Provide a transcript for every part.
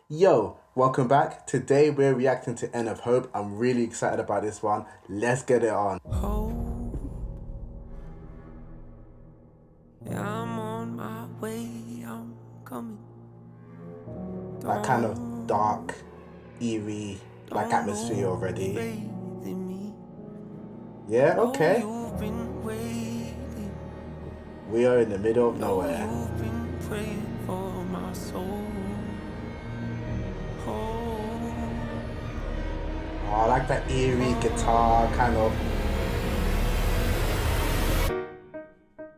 Yo, welcome back. Today we're reacting to End of Hope. I'm really excited about this one. Let's get it on. Oh, yeah, I'm on my way, I'm coming. That kind of dark, eerie, like atmosphere already. Yeah, okay. You've been waiting. We are in the middle of nowhere. You've been praying for my soul. Oh, I like that eerie guitar kind of.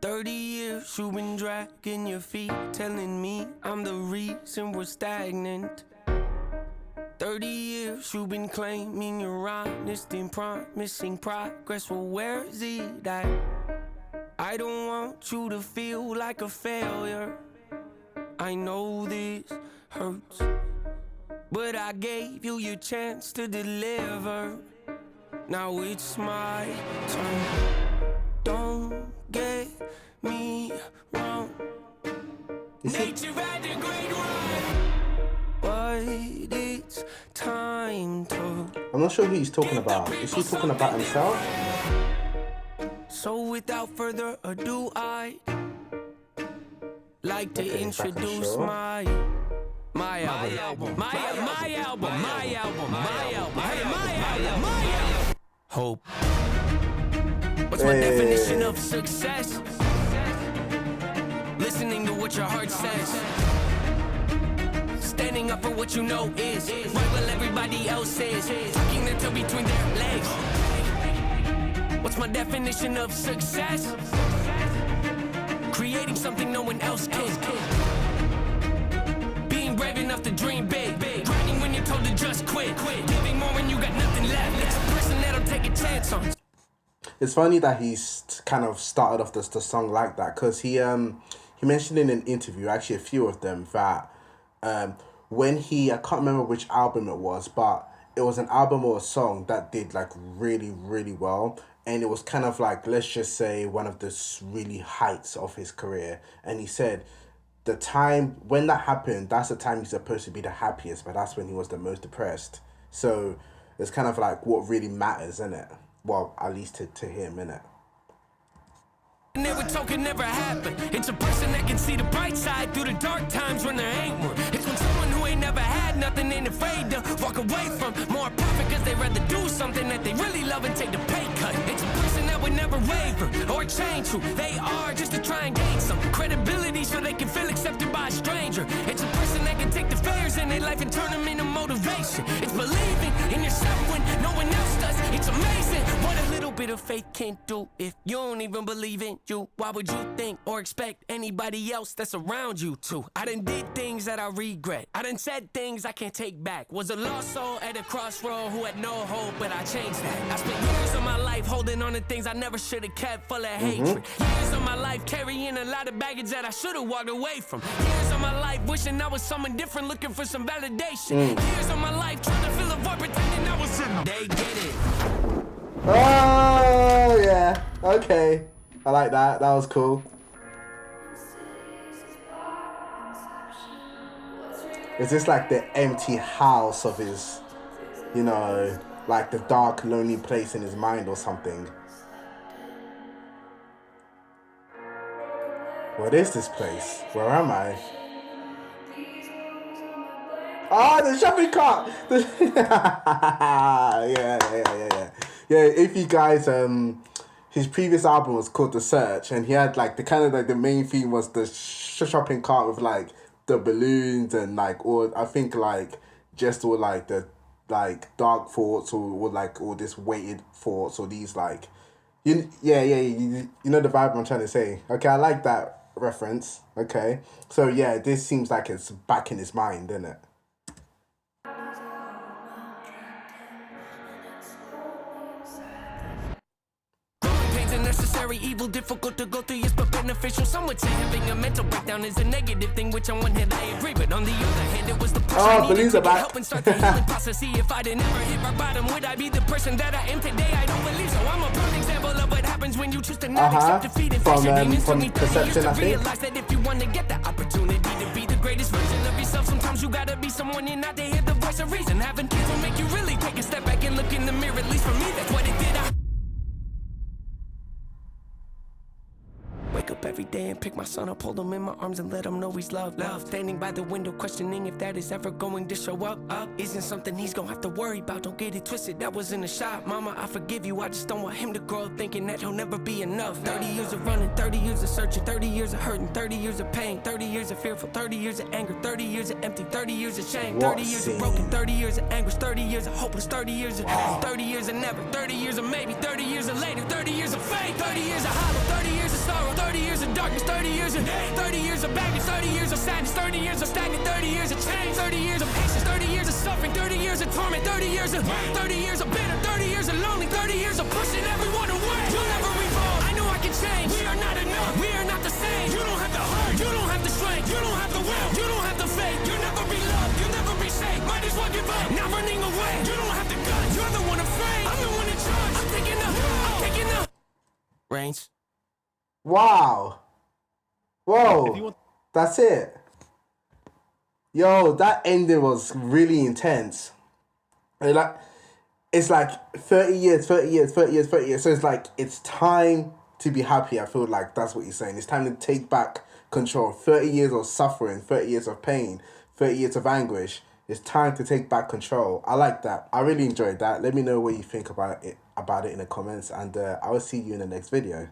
30 years you've been dragging your feet, telling me I'm the reason we're stagnant. 30 years you've been claiming you're honest and promising progress. Well, where is it at? I don't want you to feel like a failure. I know this hurts, but I gave you your chance to deliver. Now it's my turn. Don't get me wrong. Nature had a great run, but it's time to. I'm not sure who he's talking about. Is he talking about himself? So without further ado, I'd like to introduce my album. Hope. What's my definition of success? Listening to what your heart says. Standing up for what you know is right while everybody else is. Tucking their toe between their legs. What's my definition of success? Creating something no one else can. Being brave enough to dream big. Grinding when you're told to just quit. Giving more when you got nothing left. It's a person that'll take a chance on. It's funny that he's kind of started off the song like that, because he mentioned in an interview, actually a few of them, that when I can't remember which album it was, but it was an album or a song that did like really, really well. And it was kind of like, let's just say, one of the really heights of his career. And he said the time when that happened, that's the time he's supposed to be the happiest, but that's when he was the most depressed. So it's kind of like what really matters, isn't it? Well, at least to him, innit? Never talking never happen. It's a person that can see the bright side through the dark times when there ain't one. It's when someone who ain't never had nothing ain't afraid to walk away from more profit, cause they rather do something that they really love and take the pay cut. It's a person that would never waver or change who they are just to try and gain some credibility so they can feel accepted by a stranger. It's a person that can take the failures in their life and turn them into motivation. It's believing in yourself when no one else does. It's amazing what a little bit of faith can do. If you don't even believe in you, why would you think or expect anybody else that's around you to? I done did things that I regret. I done said things I can't take back. Was a lost soul at a crossroad who had no hope, but I changed that. I spent years of my life holding on to things I never should have kept, full of hatred. Years of my life carrying a lot of baggage that I should have walked away from. Years of my life wishing I was someone different, looking for some validation. Years of my life trying to fill a void, pretending I was in. They get it. Oh, yeah. Okay. I like that. That was cool. Is this like the empty house of his, like the dark, lonely place in his mind or something? What is this place? Where am I? Oh, the shopping cart! Yeah. Yeah, if you guys, his previous album was called The Search, and he had like the main theme was the shopping cart with like the balloons and like all, I think like just all like the like dark thoughts or like all this weighted thoughts or these like, you know the vibe I'm trying to say. Okay, I like that reference. Okay, so yeah, this seems like it's back in his mind, isn't it? Necessary evil, difficult to go through, yes, but beneficial. Some would say having a mental breakdown is a negative thing, which on one hand I agree, but on the other hand, it was the push I needed to get help and start the healing process. See, if I didn't ever hit rock bottom, would I be the person that I am today? I don't believe so. I'm a prime example of what happens when you choose to not accept defeat and face your demons. Took me 30 years to realize that if you want to get the opportunity to be the greatest version of yourself. Sometimes you gotta be someone you're not to hear the voice of reason. Having kids will make you really take a step back and look in the mirror. At least for me, that's what it did. I wake up every day and pick my son up, hold him in my arms and let him know he's loved. Standing by the window questioning if that is ever going to show up. Isn't something he's gonna have to worry about, don't get it twisted, that was in the shop. Mama, I forgive you, I just don't want him to grow up thinking that he'll never be enough. 30 years of running, 30 years of searching, 30 years of hurting, 30 years of pain, 30 years of fearful, 30 years of anger, 30 years of empty, 30 years of shame, 30 years of broken, 30 years of anguish, 30 years of hopeless, 30 years of 30 years of never, 30 years of maybe, 30 years of later, 30 years of fate, 30 years of hollow, 30 years of sorrow, 30 years of darkness, 30 years of 30 years of baggage, 30 years of sadness, 30 years of stagnant, 30 years of change, 30 years of patience, 30 years of suffering, 30 years of torment, 30 years of 30 years of bitter, 30 years of lonely, 30 years of pushing everyone away. You'll never evolve. I know I can change. We are not enough. We are not the same. You don't have the heart. You don't have the strength. You don't have the will. You don't have the faith. You'll never be loved. You'll never be safe. Might as well give up. Not running away. You don't have the guts. You're the one afraid. I'm the one in charge. I'm taking the reins. Wow. Whoa, that's it. Yo, that ending was really intense. It's like 30 years. So it's like, it's time to be happy. I feel like that's what you're saying. It's time to take back control. 30 years of suffering, 30 years of pain, 30 years of anguish. It's time to take back control. I like that. I really enjoyed that. Let me know what you think about it in the comments, and I will see you in the next video.